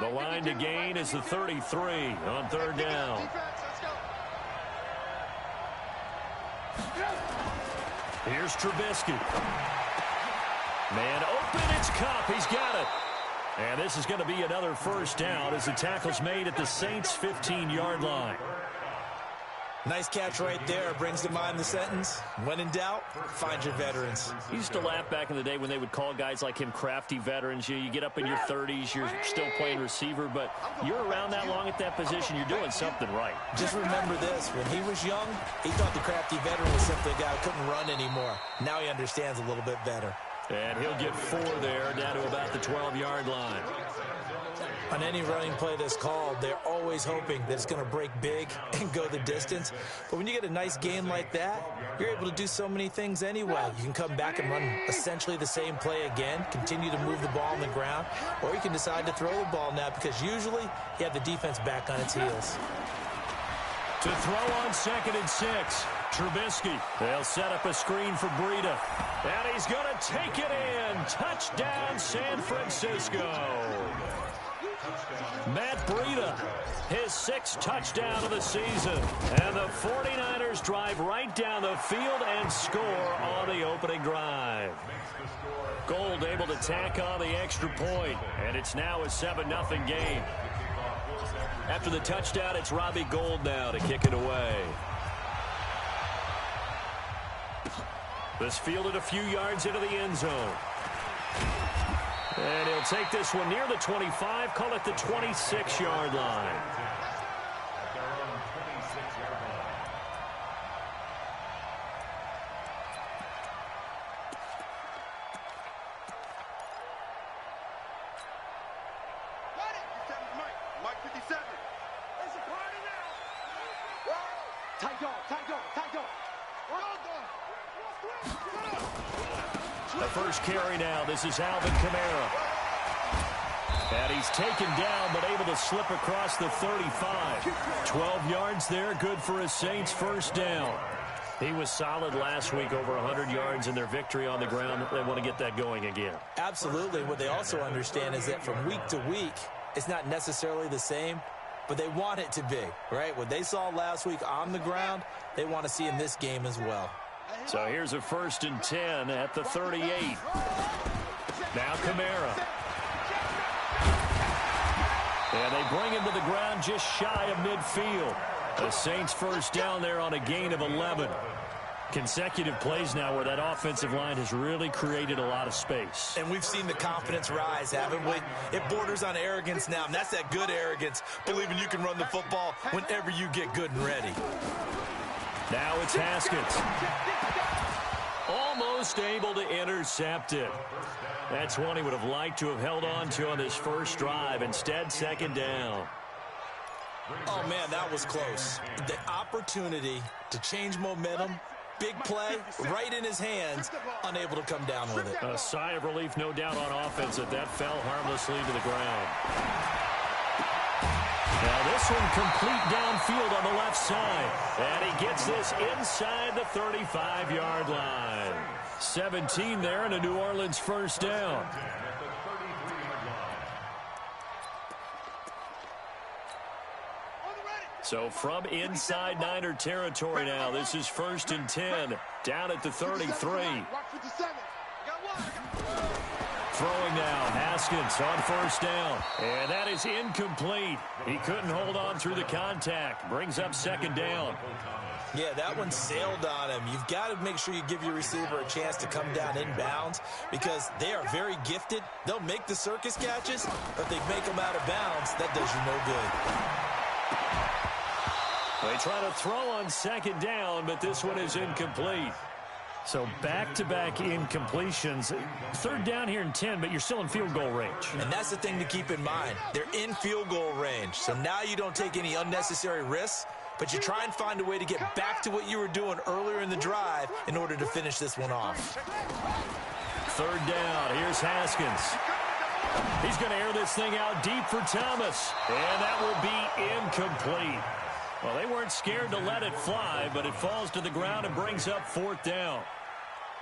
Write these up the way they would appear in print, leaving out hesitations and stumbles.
The line to gain is the 33 on third down. Here's Trubisky. Man open, it's Cup. He's got it. And this is going to be another first down as the tackle's made at the Saints' 15-yard line. Nice catch right there. Brings to mind the sentence, when in doubt, find your veterans. He used to laugh back in the day when they would call guys like him crafty veterans. You get up in your 30s, you're still playing receiver, but you're around that long at that position, you're doing something right. Just remember this. When he was young, he thought the crafty veteran was simply a guy who couldn't run anymore. Now he understands a little bit better. And he'll get 4 there, down to about the 12-yard line. On any running play that's called, they're always hoping that it's going to break big and go the distance. But when you get a nice gain like that, you're able to do so many things anyway. You can come back and run essentially the same play again, continue to move the ball on the ground, or you can decide to throw the ball now because usually you have the defense back on its heels. To throw on 2nd and 6, Trubisky. They'll set up a screen for Breida. And he's going to take it in. Touchdown, San Francisco. Matt Breida, his 6th touchdown of the season. And the 49ers drive right down the field and score on the opening drive. Gold able to tack on the extra point, and it's now a 7-0 game. After the touchdown, it's Robbie Gould now to kick it away. This fielded a few yards into the end zone. And he'll take this one near the 25, call it the 26-yard line. The first carry now. This is Alvin Kamara. And he's taken down, but able to slip across the 35. 12 yards there, good for a Saints first down. He was solid last week, over 100 yards in their victory on the ground. They want to get that going again. Absolutely. What they also understand is that from week to week, it's not necessarily the same, but they want it to be, right? What they saw last week on the ground, they want to see in this game as well. So here's a 1st and 10 at the 38. Now Kamara. And they bring him to the ground just shy of midfield. The Saints first down there on a gain of 11. Consecutive plays now where that offensive line has really created a lot of space. And we've seen the confidence rise, haven't we? It borders on arrogance now, and that's that good arrogance, believing you can run the football whenever you get good and ready. Now it's Haskins. Almost able to intercept it. That's one he would have liked to have held on to on this first drive. Instead, 2nd down. Oh, man, that was close. The opportunity to change momentum, big play, right in his hands, unable to come down with it. A sigh of relief, no doubt, on offense that fell harmlessly to the ground. Now this one complete downfield on the left side. And he gets this inside the 35-yard line. 17 there and a New Orleans first down. So from inside Niner territory now, this is 1st and 10, down at the 33. Throwing now, Haskins on first down. And that is incomplete. He couldn't hold on through the contact. Brings up 2nd down. Yeah, that one sailed on him. You've got to make sure you give your receiver a chance to come down inbounds because they are very gifted. They'll make the circus catches, but they make them out of bounds. That does you no good. They try to throw on 2nd down, but this one is incomplete. So back-to-back incompletions. 3rd down here and 10, but you're still in field goal range. And that's the thing to keep in mind. They're in field goal range. So now you don't take any unnecessary risks, but you try and find a way to get back to what you were doing earlier in the drive in order to finish this one off. 3rd down. Here's Haskins. He's going to air this thing out deep for Thomas. And that will be incomplete. Well, they weren't scared to let it fly, but it falls to the ground and brings up 4th down.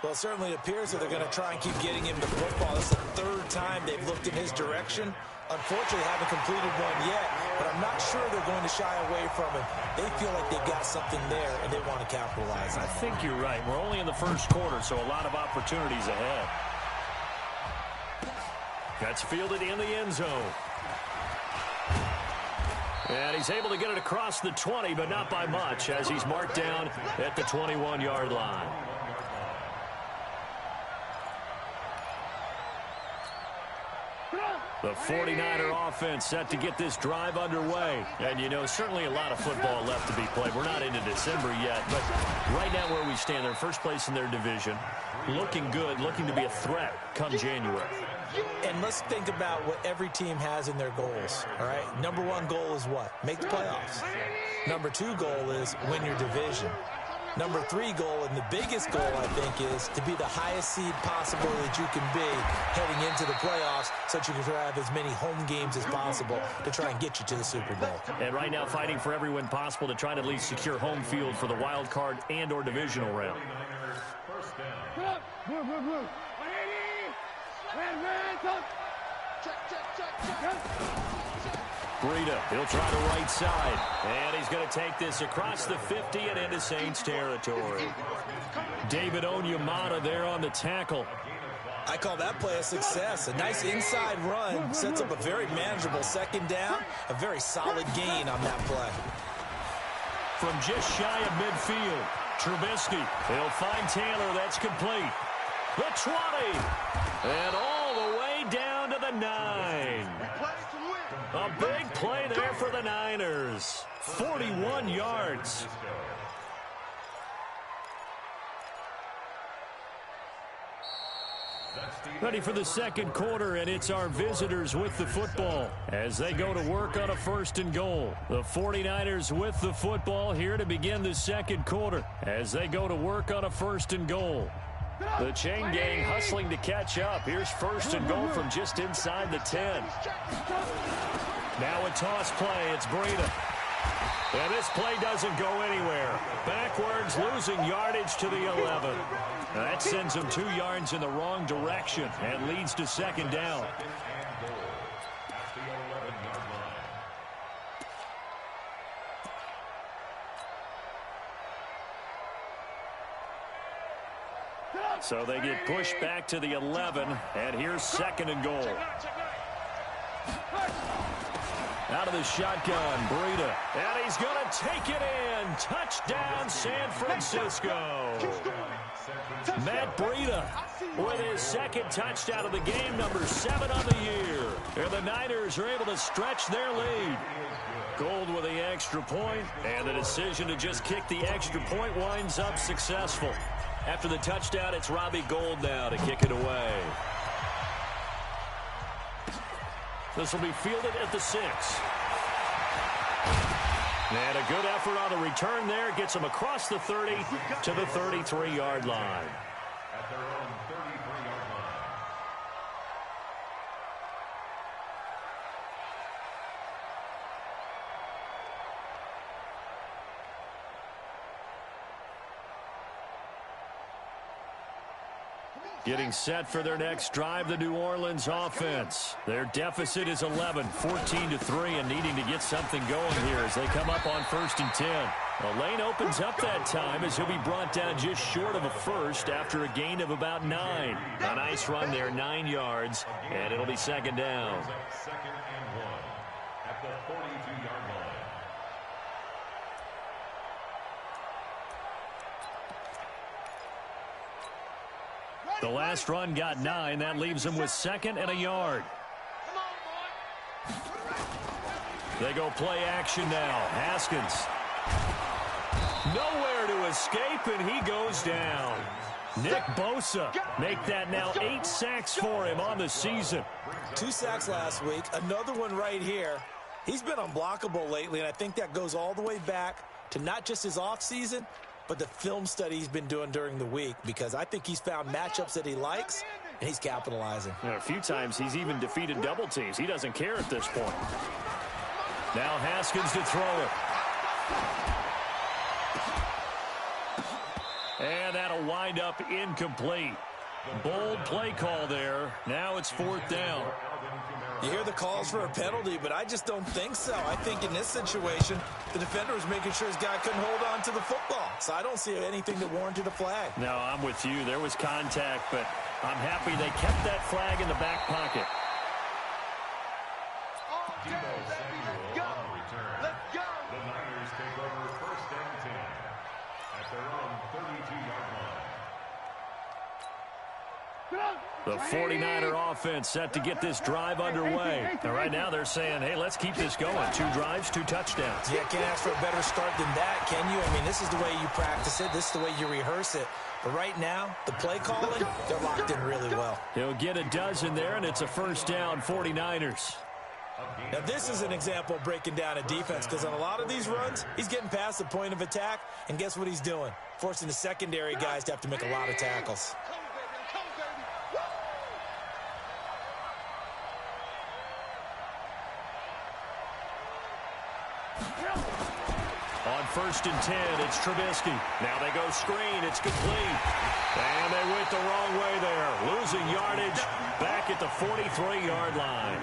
Well, it certainly appears that they're going to try and keep getting him the football. This is the third time they've looked in his direction. Unfortunately, haven't completed one yet, but I'm not sure they're going to shy away from him. They feel like they've got something there, and they want to capitalize on it. I think you're right. We're only in the first quarter, so a lot of opportunities ahead. That's fielded in the end zone. And he's able to get it across the 20, but not by much, as he's marked down at the 21-yard line. The 49er offense set to get this drive underway. And, you know, certainly a lot of football left to be played. We're not into December yet, but right now where we stand, they're first place in their division. Looking good, looking to be a threat come January. And let's think about what every team has in their goals, all right? Number one goal is what? Make the playoffs. Number two goal is win your division. Number three goal, and the biggest goal, I think, is to be the highest seed possible that you can be heading into the playoffs so that you can have as many home games as possible to try and get you to the Super Bowl. And right now fighting for every win possible to try to at least secure home field for the wild card and or divisional round. Breida, he'll try the right side. And he's going to take this across the 50 and into Saints territory. David Onyemata there on the tackle. I call that play a success. A nice inside run sets up a very manageable second down. A very solid gain on that play. From just shy of midfield, Trubisky. He'll find Taylor. That's complete. The 20. And all the way down to the 9. A big play there for the Niners. 41 yards. Ready for the second quarter, and it's our visitors with the football as they go to work on a 1st and goal. The 49ers with the football here to begin the second quarter as they go to work on a 1st and goal. The chain gang hustling to catch up. Here's 1st and goal from just inside the 10. Now a toss play. It's Breida. And this play doesn't go anywhere. Backwards, losing yardage to the 11. That sends him 2 yards in the wrong direction and leads to second down. So they get pushed back to the 11, and here's 2nd and goal. Out of the shotgun, Breida, and he's going to take it in. Touchdown, San Francisco. Matt Breida with his 2nd touchdown of the game, number 7 on the year. And the Niners are able to stretch their lead. Gold with the extra point, and the decision to just kick the extra point winds up successful. After the touchdown, it's Robbie Gould now to kick it away. This will be fielded at the 6. And a good effort on the return there. Gets him across the 30 to the 33-yard line. At their own 33-yard line. Getting set for their next drive, the New Orleans offense. Their deficit is 11, 14-3, and needing to get something going here as they come up on 1st and 10. The lane opens up that time as he'll be brought down just short of a first after a gain of about 9. A nice run there, 9 yards, and it'll be second down. 2nd and 1 at the 42-yard line. The last run got 9. That leaves him with 2nd and a yard. They go play action now. Haskins. Nowhere to escape, and he goes down. Nick Bosa make that now 8 sacks for him on the season. 2 sacks last week. Another one right here. He's been unblockable lately, and I think that goes all the way back to not just his offseason, but the film study he's been doing during the week, because I think he's found matchups that he likes, and he's capitalizing. A few times he's even defeated double teams. He doesn't care at this point. Now Haskins to throw it. And that'll wind up incomplete. Bold play call there. Now it's 4th down. You hear the calls for a penalty, but I just don't think so. I think in this situation, the defender was making sure his guy couldn't hold on to the football. So I don't see anything that warranted a flag. No, I'm with you. There was contact, but I'm happy they kept that flag in the back pocket. Let's go. The Niners take over 1st and 10 at their own 32-yard line. The 49er offense set to get this drive underway. And right now they're saying, hey, let's keep this going. 2 drives, 2 touchdowns. Yeah, can't ask for a better start than that, can you? I mean, this is the way you practice it. This is the way you rehearse it. But right now, the play calling, they're locked in really well. He'll get a dozen there, and it's a 1st down, 49ers. Now, this is an example of breaking down a defense, because on a lot of these runs, he's getting past the point of attack, and guess what he's doing? Forcing the secondary guys to have to make a lot of tackles. On 1st and 10, it's Trubisky. Now they go screen. It's complete. And they went the wrong way there. Losing yardage back at the 43-yard line.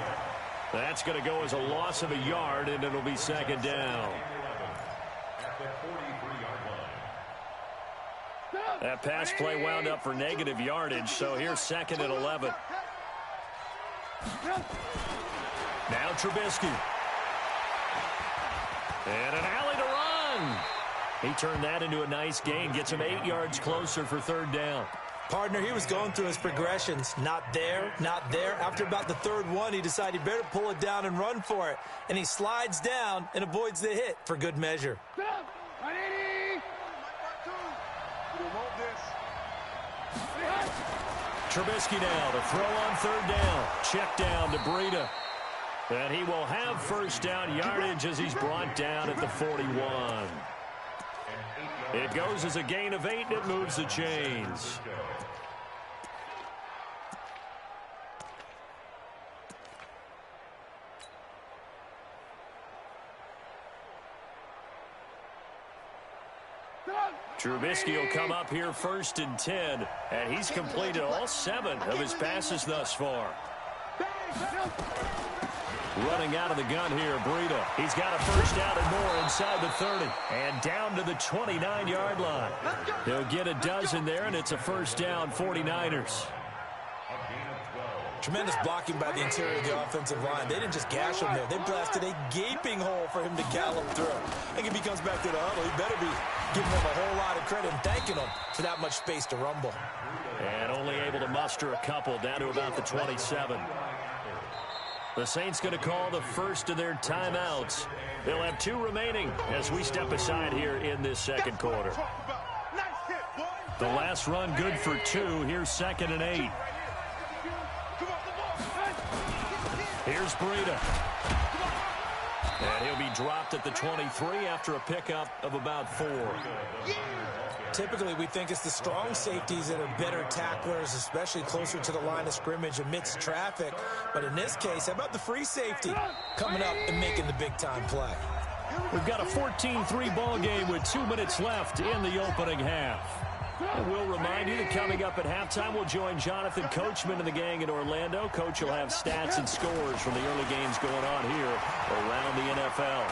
That's going to go as a loss of a yard, and it'll be 2nd down. That pass play wound up for negative yardage, so here's 2nd and 11. Now Trubisky. And an alley to run. He turned that into a nice gain. Gets him 8 yards closer for 3rd down. Partner, he was going through his progressions. Not there, not there. After about the 3rd one, he decided he better pull it down and run for it. And he slides down and avoids the hit for good measure. Trubisky now to throw on 3rd down. Check down to Breida. And he will have 1st down yardage as he's brought down at the 41. It goes as a gain of 8, and it moves the chains. Trubisky will come up here 1st and 10, and he's completed all 7 of his passes thus far. Running out of the gun here, Breida. He's got a 1st down and more inside the 30. And down to the 29-yard line. He'll get a dozen there, and it's a 1st down, 49ers. Tremendous blocking by the interior of the offensive line. They didn't just gash him there. They blasted a gaping hole for him to gallop through. I think if he comes back to the huddle, he better be giving them a whole lot of credit and thanking them for that much space to rumble. And only able to muster a couple down to about the 27. The Saints going to call the first of their timeouts. They'll have 2 remaining as we step aside here in this 2nd quarter. The last run good for 2. Here's 2nd and 8. Here's Breida. And he'll be dropped at the 23 after a pickup of about 4. Typically, we think it's the strong safeties that are better tacklers, especially closer to the line of scrimmage amidst traffic. But in this case, how about the free safety coming up and making the big-time play? We've got a 14-3 ball game with 2 minutes left in the opening half. And we'll remind you that coming up at halftime, we'll join Jonathan Coachman and the gang in Orlando. Coach will have stats and scores from the early games going on here around the NFL.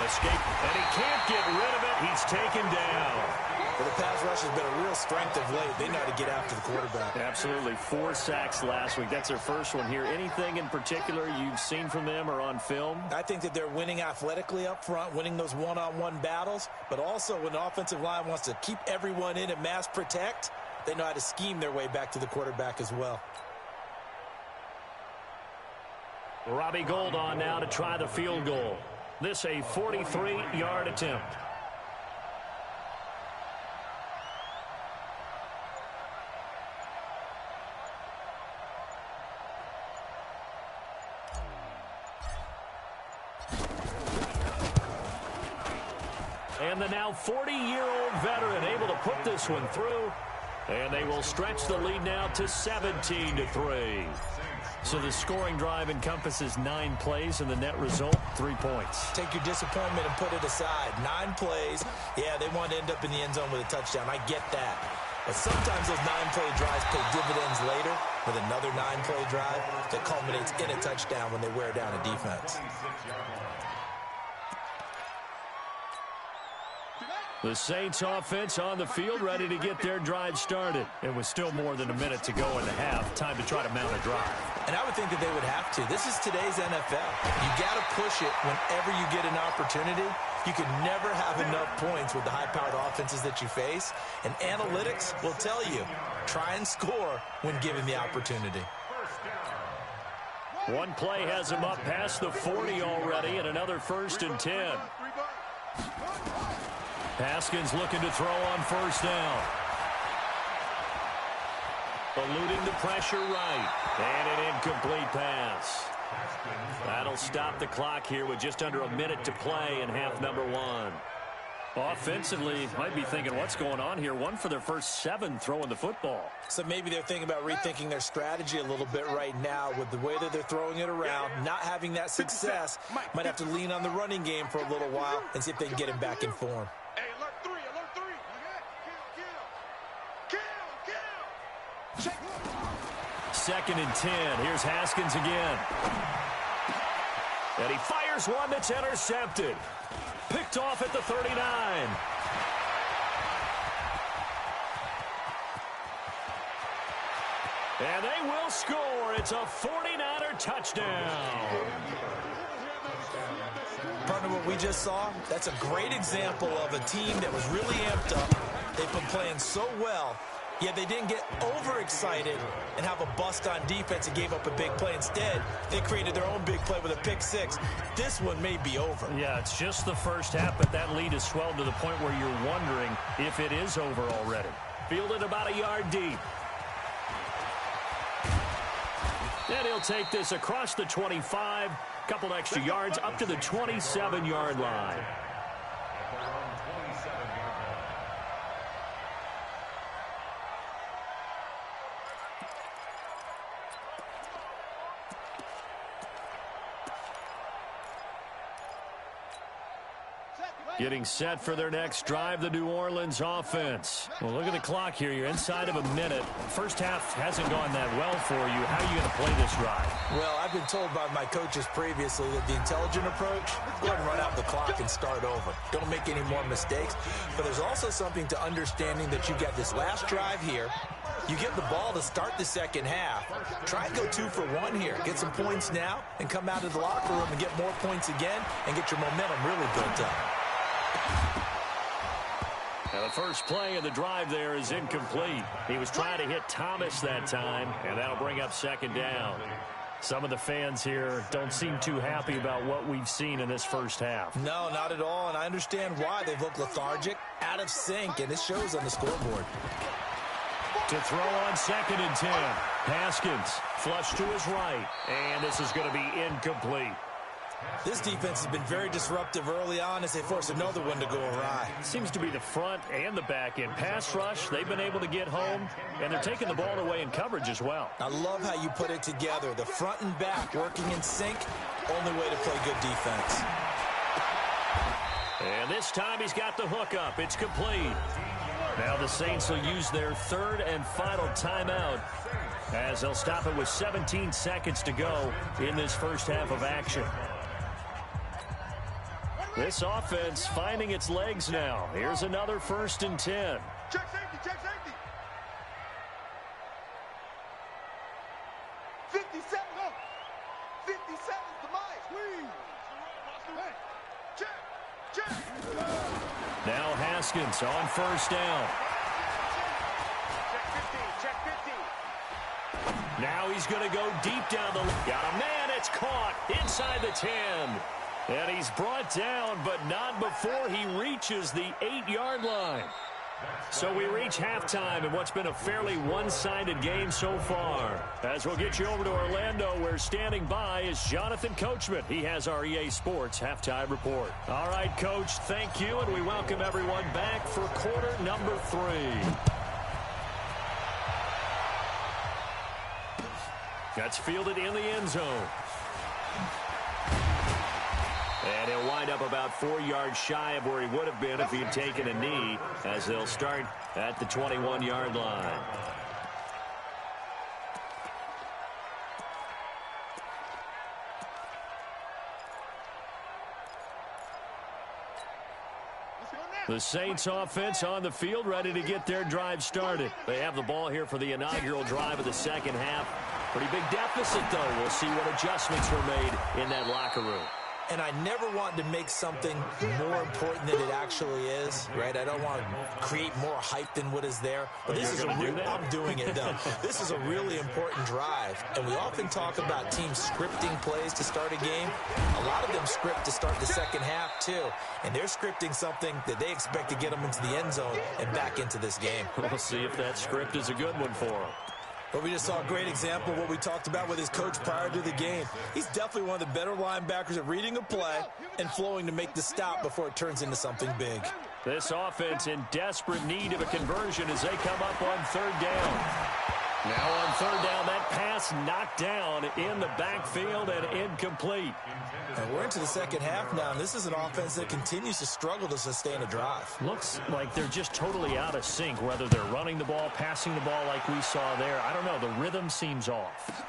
Escape, and he can't get rid of it. He's taken down. Well, the pass rush has been a real strength of late. They know how to get after the quarterback. Absolutely. 4 sacks last week. That's their first one here. Anything in particular you've seen from them or on film? I think that they're winning athletically up front, winning those one-on-one battles, but also when the offensive line wants to keep everyone in and mass protect, they know how to scheme their way back to the quarterback as well. Robbie Gould on now to try the field goal. This a 43-yard attempt. And the now 40-year-old veteran able to put this one through. And they will stretch the lead now to 17-3. So the scoring drive encompasses 9 plays, and the net result, 3 points. Take your disappointment and put it aside. 9 plays. Yeah, they want to end up in the end zone with a touchdown. I get that. But sometimes those 9-play drives pay dividends later with another 9-play drive that culminates in a touchdown when they wear down a defense. The Saints offense on the field ready to get their drive started. It was still more than a minute to go in the half. Time to try to mount a drive. And I would think that they would have to. This is today's NFL. You got to push it whenever you get an opportunity. You can never have enough points with the high-powered offenses that you face. And analytics will tell you, try and score when given the opportunity. One play has him up past the 40 already, and another 1st and 10. Haskins looking to throw on 1st down. Eluding the pressure right. And an incomplete pass. That'll stop the clock here with just under a minute to play in half number 1. Offensively, might be thinking, what's going on here? 1 for their first 7 throwing the football. So maybe they're thinking about rethinking their strategy a little bit right now with the way that they're throwing it around, not having that success. Might have to lean on the running game for a little while and see if they can get him back in form. Second and 10. Here's Haskins again. And he fires one that's intercepted. Picked off at the 39. And they will score. It's a 49er touchdown. Partner, what we just saw, that's a great example of a team that was really amped up. They've been playing so well. Yet they didn't get overexcited and have a bust on defense and gave up a big play. Instead, they created their own big play with a pick 6. This one may be over. Yeah, it's just the first half, but that lead has swelled to the point where you're wondering if it is over already. Fielded about a yard deep. And he'll take this across the 25. Couple extra yards up to the 27-yard line. Getting set for their next drive, the New Orleans offense. Well, look at the clock here. You're inside of a minute. First half hasn't gone that well for you. How are you going to play this drive? Well, I've been told by my coaches previously that the intelligent approach, go ahead and run out the clock and start over. Don't make any more mistakes. But there's also something to understanding that you got this last drive here. You get the ball to start the second half. Try and go 2 for 1 here. Get some points now and come out of the locker room and get more points again and get your momentum really built up. Now the first play of the drive there is incomplete. He was trying to hit Thomas that time, and that'll bring up 2nd down. Some of the fans here don't seem too happy about what we've seen in this first half. No, not at all, and I understand why. They've looked lethargic, out of sync, and it shows on the scoreboard. To throw on 2nd and 10. Haskins flush to his right, and this is going to be incomplete. This defense has been very disruptive early on as they force another one to go awry. Seems to be the front and the back end. Pass rush, they've been able to get home, and they're taking the ball away in coverage as well. I love how you put it together. The front and back working in sync, only way to play good defense. And this time he's got the hook up. It's complete. Now the Saints will use their 3rd and final timeout as they'll stop it with 17 seconds to go in this first half of action. This offense finding its legs now. Here's another 1st and 10. Check safety, check safety. 57, go. 57 is the mic. Check. Now Haskins on 1st down. Check 15. Now he's going to go deep down the line. Got a man, it's caught inside the 10. And he's brought down, but not before he reaches the 8-yard line. So we reach halftime in what's been a fairly one-sided game so far. As we'll get you over to Orlando, where standing by is Jonathan Coachman. He has our EA Sports halftime report. All right, Coach, thank you, and we welcome everyone back for quarter number 3. That's fielded in the end zone. And he'll wind up about 4 yards shy of where he would have been if he had taken a knee, as they'll start at the 21-yard line. The Saints offense on the field, ready to get their drive started. They have the ball here for the inaugural drive of the second half. Pretty big deficit, though. We'll see what adjustments were made in that locker room. And I never want to make something more important than it actually is, right? I don't want to create more hype than what is there. But this is I'm doing it, though. This is a really important drive. And we often talk about teams scripting plays to start a game. A lot of them script to start the second half, too. And they're scripting something that they expect to get them into the end zone and back into this game. We'll see if that script is a good one for them. But we just saw a great example of what we talked about with his coach prior to the game. He's definitely one of the better linebackers at reading a play and flowing to make the stop before it turns into something big. This offense in desperate need of a conversion as they come up on third down. Now on third down, that pass knocked down in the backfield and incomplete. And we're into the second half now, and this is an offense that continues to struggle to sustain a drive. Looks like they're just totally out of sync, whether they're running the ball, passing the ball like we saw there. I don't know. The rhythm seems off.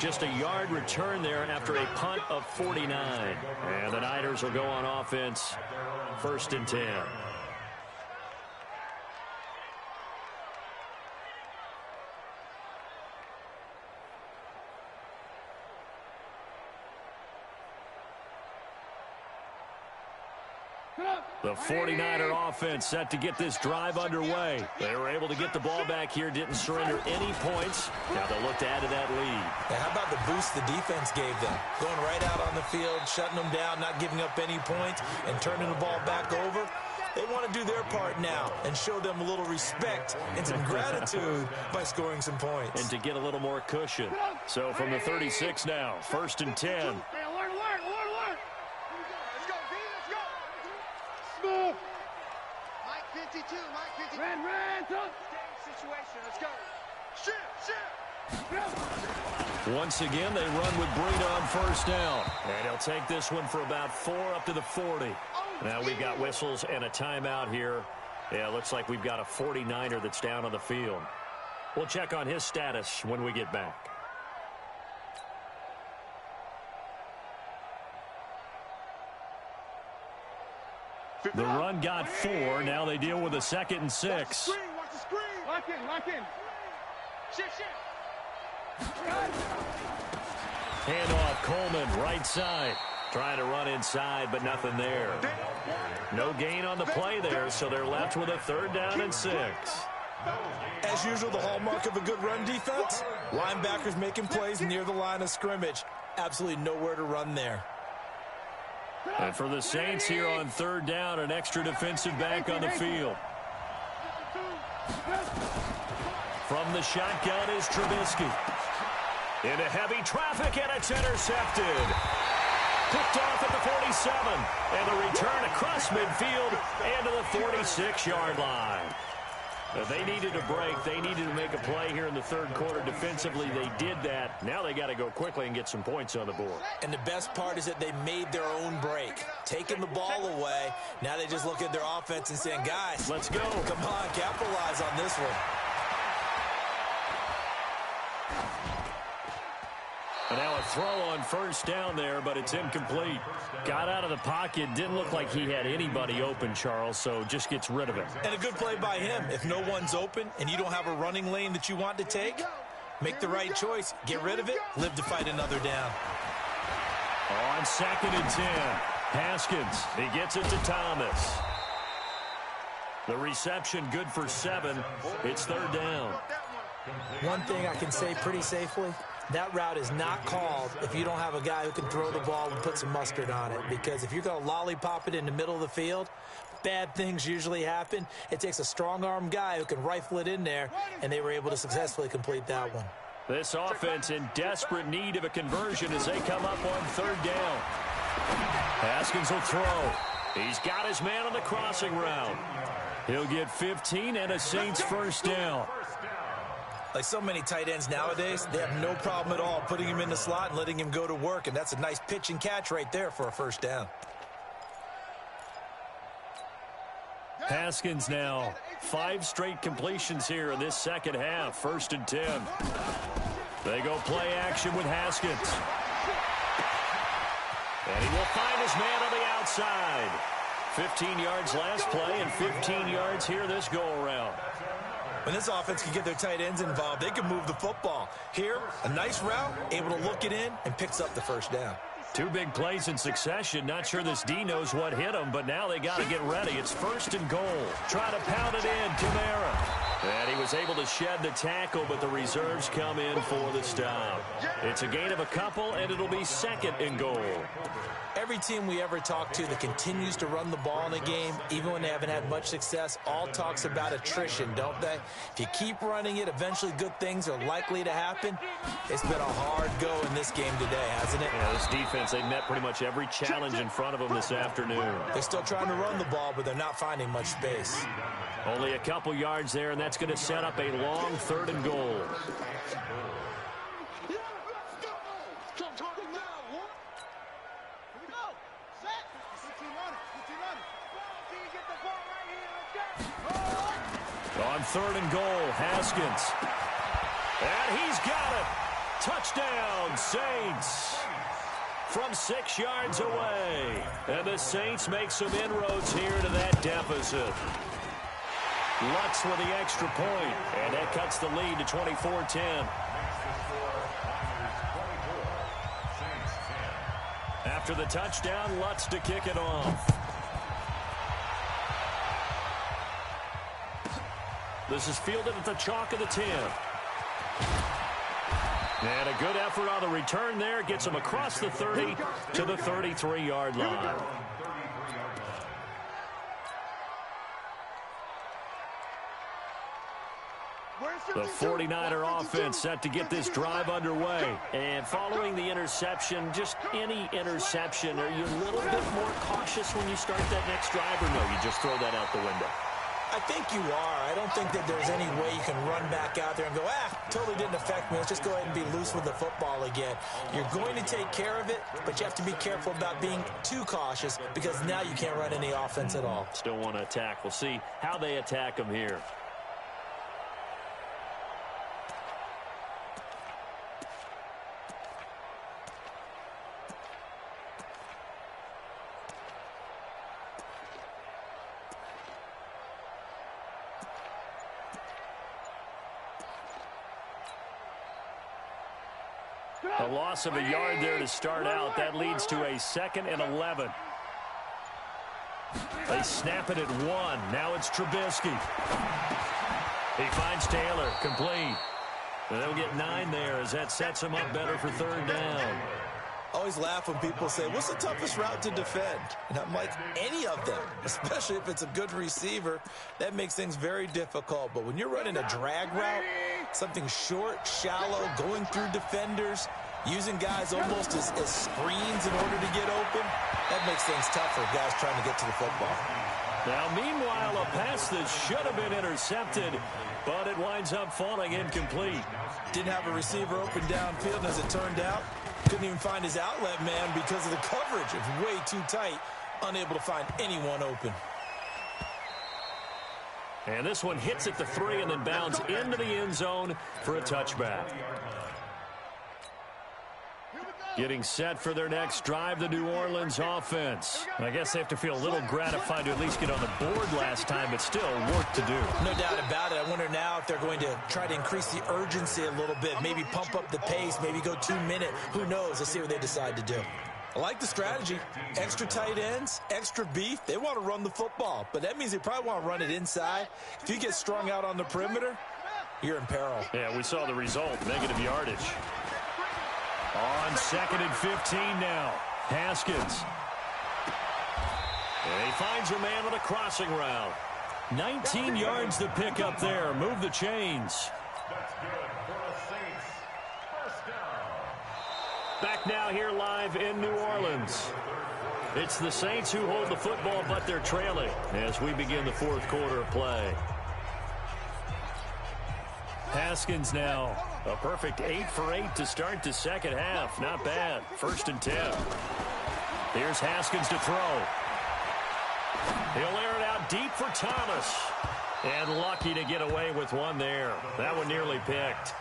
Just a yard return there after a punt of 49. And the Niners will go on offense, 1st and 10. The 49er offense set to get this drive underway. They were able to get the ball back here, didn't surrender any points. Now they'll look to add to that lead. And how about the boost the defense gave them? Going right out on the field, shutting them down, not giving up any points, and turning the ball back over. They want to do their part now and show them a little respect and some gratitude by scoring some points. And to get a little more cushion. So from the 36 now, 1st and 10. Mike 52, Mike 52. Ran, situation, let's go. Shift. Once again, they run with Breida on 1st down. And he'll take this one for about 4 up to the 40. Now we've got whistles and a timeout here. Yeah, looks like we've got a 49er that's down on the field. We'll check on his status when we get back. The run got 4. Now they deal with a 2nd and 6. Watch the screen. Lock in. Shift. Handoff, Coleman, right side. Trying to run inside, but nothing there. No gain on the play there, so they're left with a 3rd down and 6. As usual, the hallmark of a good run defense, linebackers making plays near the line of scrimmage. Absolutely nowhere to run there. And for the Saints here on 3rd down, an extra defensive back on the field. From the shotgun is Trubisky. Into heavy traffic, and it's intercepted. Picked off at the 47. And the return across midfield and to the 46-yard line. They needed a break. They needed to make a play here in the 3rd quarter defensively. They did that. Now they got to go quickly and get some points on the board. And the best part is that they made their own break. Taking the ball away. Now they just look at their offense and saying, guys, let's go. Come on, capitalize on this one. And now a throw on 1st down there, but it's incomplete. Got out of the pocket. Didn't look like he had anybody open, Charles, so just gets rid of it. And a good play by him. If no one's open and you don't have a running lane that you want to take, make the right choice. Get rid of it. Live to fight another down. On 2nd and 10. Haskins. He gets it to Thomas. The reception good for 7. It's 3rd down. One thing I can say pretty safely, that route is not called if you don't have a guy who can throw the ball and put some mustard on it. Because if you're going to lollipop it in the middle of the field, bad things usually happen. It takes a strong-arm guy who can rifle it in there, and they were able to successfully complete that one. This offense in desperate need of a conversion as they come up on 3rd down. Haskins will throw. He's got his man on the crossing route. He'll get 15 and a Saints 1st down. Like so many tight ends nowadays, they have no problem at all putting him in the slot and letting him go to work, and that's a nice pitch and catch right there for a first down. Haskins now. 5 straight completions here in this second half. 1st and 10. They go play action with Haskins. And he will find his man on the outside. 15 yards last play and 15 yards here this go-around. When this offense can get their tight ends involved, they can move the football. Here, a nice route, able to look it in, and picks up the first down. 2 big plays in succession. Not sure this D knows what hit him, but now they got to get ready. It's 1st and goal. Try to pound it in, Kamara. And he was able to shed the tackle, but the reserves come in for the stop. It's a gain of a couple, and it'll be 2nd and goal. Every team we ever talk to that continues to run the ball in a game, even when they haven't had much success, all talks about attrition, don't they? If you keep running it, eventually good things are likely to happen. It's been a hard go in this game today, hasn't it? Yeah, this defense, they met pretty much every challenge in front of them this afternoon. They're still trying to run the ball, but they're not finding much space. Only a couple yards there, and that's going to set up a long 3rd and goal. On 3rd and goal, Haskins. And he's got it. Touchdown, Saints. From 6 yards away. And the Saints make some inroads here to that deficit. Lutz with the extra point, and that cuts the lead to 24-10. After the touchdown, Lutz to kick it off. This is fielded at the chalk of the 10. And a good effort on the return there. Gets him across the 30 to the 33-yard line. The 49er offense set to get this drive underway. And following the interception, just any interception, are you a little bit more cautious when you start that next drive, or no, you just throw that out the window? I think you are. I don't think that there's any way you can run back out there and go, totally didn't affect me. Let's just go ahead and be loose with the football again. You're going to take care of it, but you have to be careful about being too cautious because now you can't run any offense at all. Still want to attack. We'll see how they attack them here. A loss of a yard there to start out. That leads to a 2nd and 11. They snap it at 1. Now it's Trubisky. He finds Taylor. Complete. And they'll get 9 there as that sets him up better for 3rd down. Always laugh when people say, what's the toughest route to defend? And I'm like, any of them, especially if it's a good receiver. That makes things very difficult. But when you're running a drag route, something short, shallow, going through defenders, using guys almost as screens in order to get open, that makes things tough for guys trying to get to the football. Now, meanwhile, a pass that should have been intercepted, but it winds up falling incomplete. Didn't have a receiver open downfield, and as it turned out, couldn't even find his outlet man because of the coverage. It's way too tight, unable to find anyone open. And this one hits at the 3 and then bounds into the end zone for a touchback. Getting set for their next drive, the New Orleans offense. I guess they have to feel a little gratified to at least get on the board last time, but still work to do. No doubt about it. I wonder now if they're going to try to increase the urgency a little bit, maybe pump up the pace, maybe go 2-minute. Who knows? Let's see what they decide to do. I like the strategy. Extra tight ends, extra beef. They want to run the football, but that means they probably want to run it inside. If you get strung out on the perimeter, you're in peril. Yeah, we saw the result, negative yardage. On 2nd and 15 now. Haskins. And he finds a man with a crossing route. 19 yards to pick up there. Move the chains. That's good for the Saints. First down. Back now here live in New Orleans. It's the Saints who hold the football, but they're trailing as we begin the 4th quarter of play. Haskins now a perfect 8 for 8 to start the second half. Not bad. 1st and 10. Here's Haskins to throw. He'll air it out deep for Thomas. And lucky to get away with one there. That one nearly picked.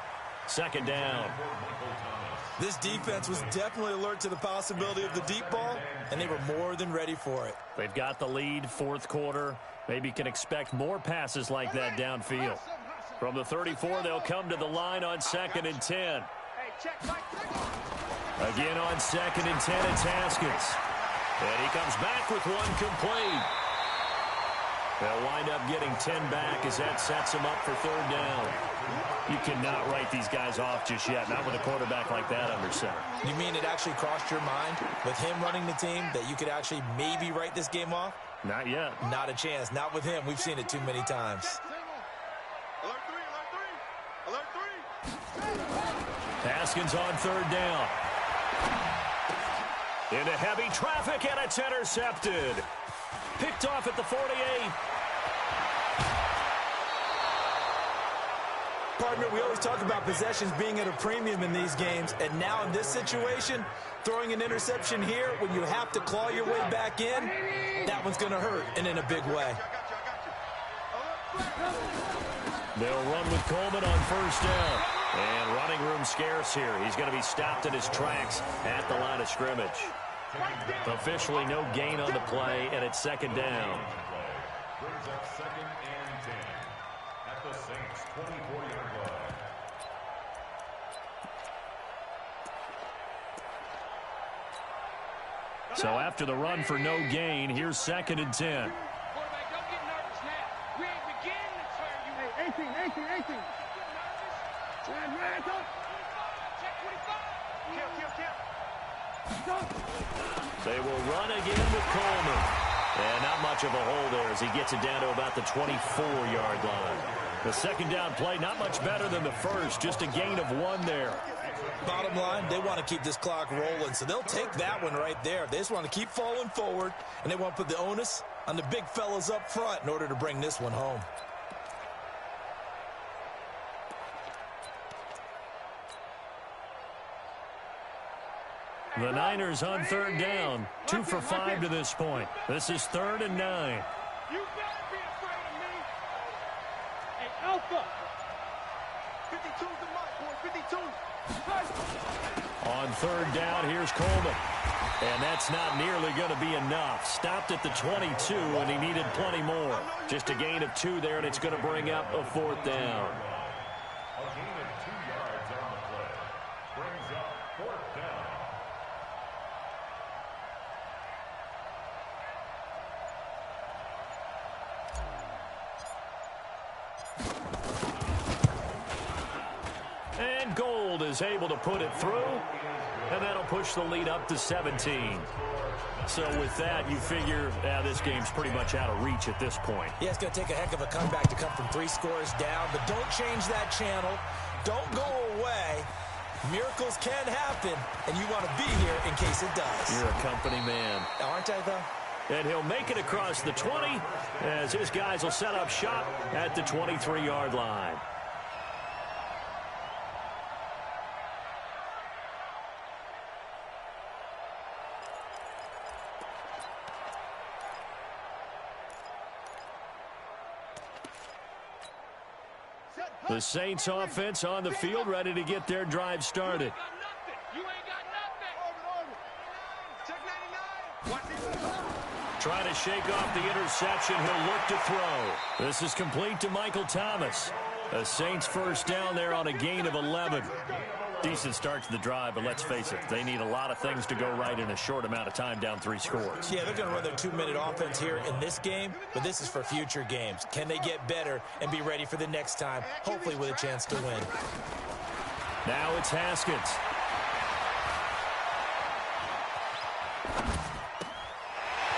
2nd down. This defense was definitely alert to the possibility of the deep ball, and they were more than ready for it. They've got the lead, 4th quarter. Maybe can expect more passes like that downfield. From the 34, they'll come to the line on 2nd and 10. Again on 2nd and 10, it's Haskins. And he comes back with one complete. They'll wind up getting 10 back as that sets him up for 3rd down. You cannot write these guys off just yet, not with a quarterback like that under center. You mean it actually crossed your mind with him running the team that you could actually maybe write this game off? Not yet. Not a chance. Not with him. We've seen it too many times. Alert 3. Haskins on 3rd down. Into heavy traffic, and it's intercepted. Picked off at the 48. Partner, we always talk about possessions being at a premium in these games, and now in this situation, throwing an interception here when you have to claw your way back in, that one's going to hurt, and in a big way. They'll run with Coleman on 1st down. And running room scarce here. He's going to be stopped in his tracks at the line of scrimmage. Officially no gain on the play, and it's 2nd down. Brings up 2nd and 10 at the Saints' 24-yard line. So after the run for no gain, here's 2nd and 10. Quarterback, don't get nervous now. We ain't beginning to turn you. Hey, 18. Red, up. Check 25. Kill. They will run again with Coleman. And not much of a hole there as he gets it down to about the 24-yard line. The 2nd down play, not much better than the first, just a gain of 1 there. Bottom line, they want to keep this clock rolling, so they'll take that one right there. They just want to keep falling forward, and they want to put the onus on the big fellas up front in order to bring this one home. The Niners on 3rd down, 2 for 5 to this point. This is 3rd and 9. You better be afraid of me. Hey, Alpha. 52's the mark, boy. 52. On 3rd down, here's Coleman. And that's not nearly going to be enough. Stopped at the 22, and he needed plenty more. Just a gain of 2 there, and it's going to bring up a 4th down. A gain of 2 yards on the play. Brings up 4th down. And Gold is able to put it through, and that'll push the lead up to 17. So with that, you figure this game's pretty much out of reach at this point. Yeah, it's going to take a heck of a comeback to come from 3 scores down, but don't change that channel. Don't go away. Miracles can happen, and you want to be here in case it does. You're a company man. Aren't I, though? And he'll make it across the 20 as his guys will set up shop at the 23-yard line. The Saints offense on the field, ready to get their drive started. You ain't got nothing. Check 99. Trying to shake off the interception. He'll look to throw. This is complete to Michael Thomas. The Saints 1st down there on a gain of 11. Decent start to the drive, but let's face it, they need a lot of things to go right in a short amount of time, down 3 scores. Yeah, they're going to run their 2-minute offense here in this game, but this is for future games. Can they get better and be ready for the next time, hopefully with a chance to win? Now it's Haskins.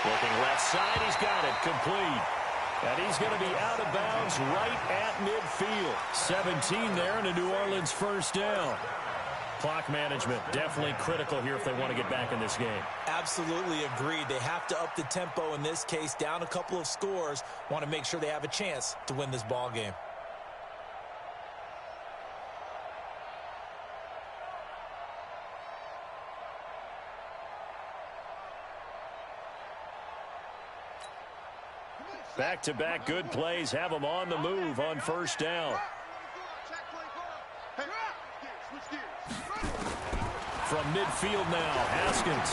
Looking left side, he's got it, complete. And he's going to be out of bounds right at midfield. 17 there and a New Orleans 1st down. Clock management definitely critical here if they want to get back in this game. Absolutely agreed. They have to up the tempo in this case, down a couple of scores. Want to make sure they have a chance to win this ball game. Back-to-back good plays have them on the move on first down. From midfield now, Haskins.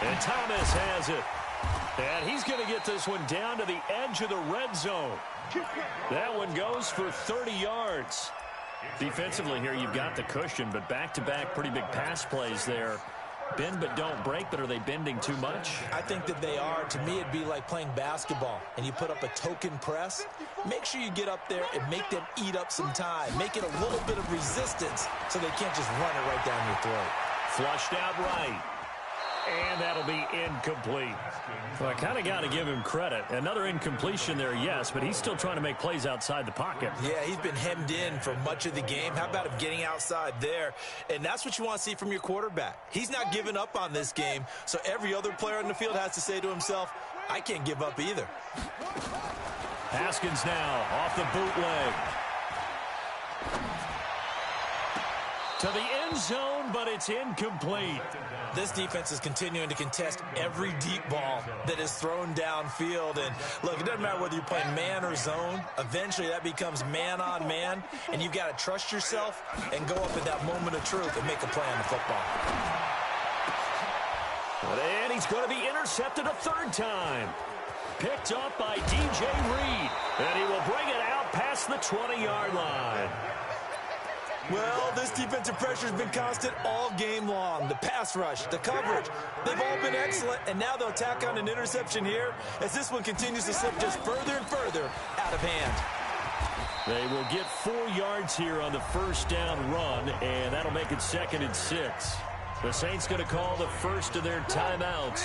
And Thomas has it. And he's going to get this one down to the edge of the red zone. That one goes for 30 yards. Defensively here, you've got the cushion, but back-to-back pretty big pass plays there. Bend but don't break, but are they bending too much? I think that they are. To me, it'd be like playing basketball, and you put up a token press. Make sure you get up there and make them eat up some time. Make it a little bit of resistance so they can't just run it right down your throat. Flushed out right. And that'll be incomplete. Well, I kind of got to give him credit. Another incompletion there, yes, but he's still trying to make plays outside the pocket. Yeah, he's been hemmed in for much of the game. How about him getting outside there? And that's what you want to see from your quarterback. He's not giving up on this game, so every other player on the field has to say to himself, I can't give up either. Haskins now off the bootleg. To the end zone, but it's incomplete. This defense is continuing to contest every deep ball that is thrown downfield. And look, it doesn't matter whether you're playing man or zone. Eventually, that becomes man on man. And you've got to trust yourself and go up at that moment of truth and make a play on the football. And he's going to be intercepted a third time. Picked up by DJ Reed. And he will bring it out past the 20-yard line. Well, this defensive pressure has been constant all game long. The pass rush, the coverage, they've all been excellent, and now they'll tack on an interception here as this one continues to slip just further and further out of hand. They will get 4 yards here on the first down run, and that'll make it 2nd and 6. The Saints going to call the first of their timeouts.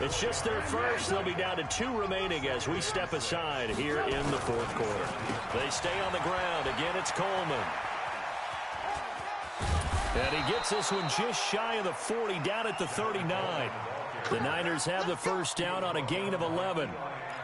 It's just their first. They'll be down to 2 remaining as we step aside here in the fourth quarter. They stay on the ground. Again, it's Coleman. And he gets this one just shy of the 40, down at the 39. The Niners have the first down on a gain of 11.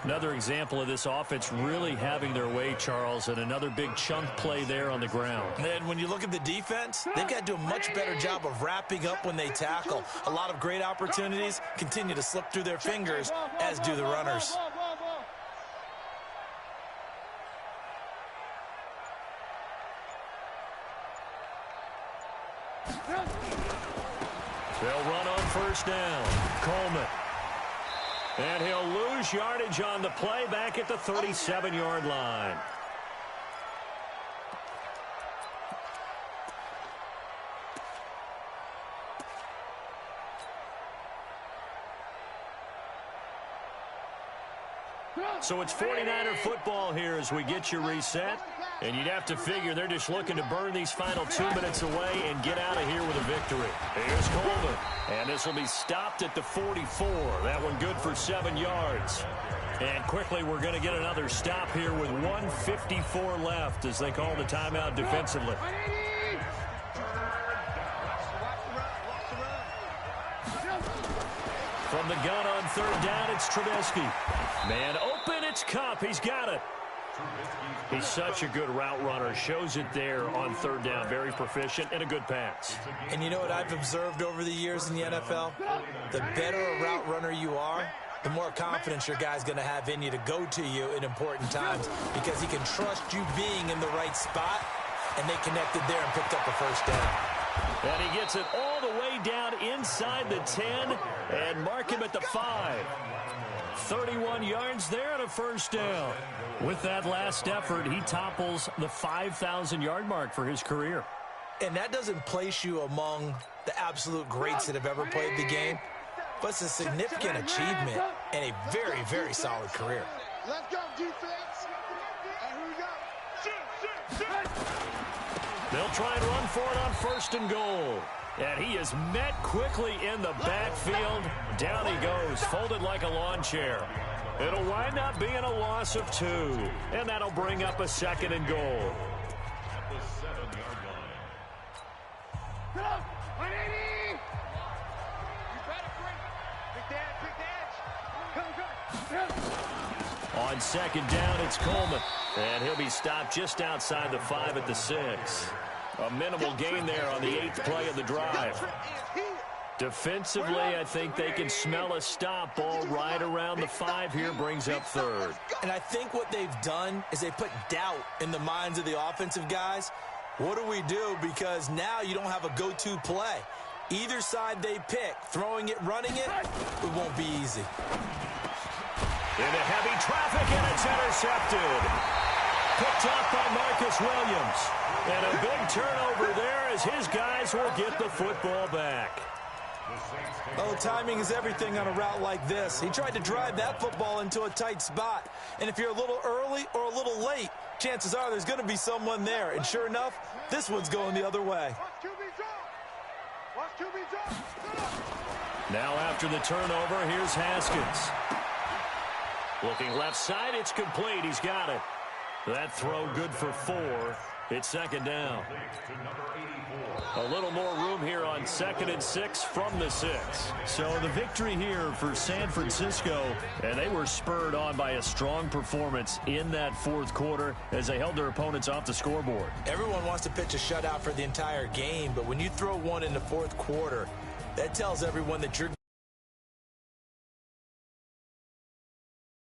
Another example of this offense really having their way, Charles, and another big chunk play there on the ground. And when you look at the defense, they've got to do a much better job of wrapping up when they tackle. A lot of great opportunities continue to slip through their fingers, as do the runners. They'll run on first down. Coleman. And he'll lose yardage on the play back at the 37-yard line. So it's 49er football here as we get you reset. And you'd have to figure they're just looking to burn these final 2 minutes away and get out of here with a victory. Here's Coleman. And this will be stopped at the 44. That one good for 7 yards. And quickly we're going to get another stop here with 1:54 left as they call the timeout defensively. From the gun on third down, it's Trubisky. Man open, it's Kupp. He's got it. He's such a good route runner. Shows it there on third down. Very proficient and a good pass. And you know what I've observed over the years in the NFL? The better a route runner you are, the more confidence your guy's going to have in you to go to you in important times because he can trust you being in the right spot, and they connected there and picked up a first down. And he gets it all the way down inside the 10 and mark him at the 5. 31 yards there and a first down. With that last effort, he topples the 5,000-yard mark for his career. And that doesn't place you among the absolute greats that have ever played the game, but it's a significant achievement and a very, very solid career. Let's go, defense. And here we go. They'll try and run for it on first and goal. And he is met quickly in the backfield. Down he goes, folded like a lawn chair. It'll wind up being a loss of 2. And that'll bring up a 2nd and goal. Come on, 180. You better bring it. Pick the edge. Come. On 2nd down, it's Coleman. And he'll be stopped just outside the 5 at the 6. A minimal gain there on the 8th play of the drive. Defensively, I think they can smell a stop ball right around the 5 here, brings up third. And I think what they've done is they put doubt in the minds of the offensive guys. What do we do? Because now you don't have a go-to play. Either side they pick, throwing it, running it, it won't be easy. Into heavy traffic, and it's intercepted. Picked up by Marcus Williams. And a big turnover there as his guys will get the football back. Oh, timing is everything on a route like this. He tried to drive that football into a tight spot. And if you're a little early or a little late, chances are there's going to be someone there. And sure enough, this one's going the other way. Now after the turnover, here's Haskins. Looking left side, it's complete. He's got it. That throw good for 4. It's second down. A little more room here on 2nd and 6 from the 6. So the victory here for San Francisco, and they were spurred on by a strong performance in that 4th quarter as they held their opponents off the scoreboard. Everyone wants to pitch a shutout for the entire game, but when you throw one in the 4th quarter, that tells everyone that you're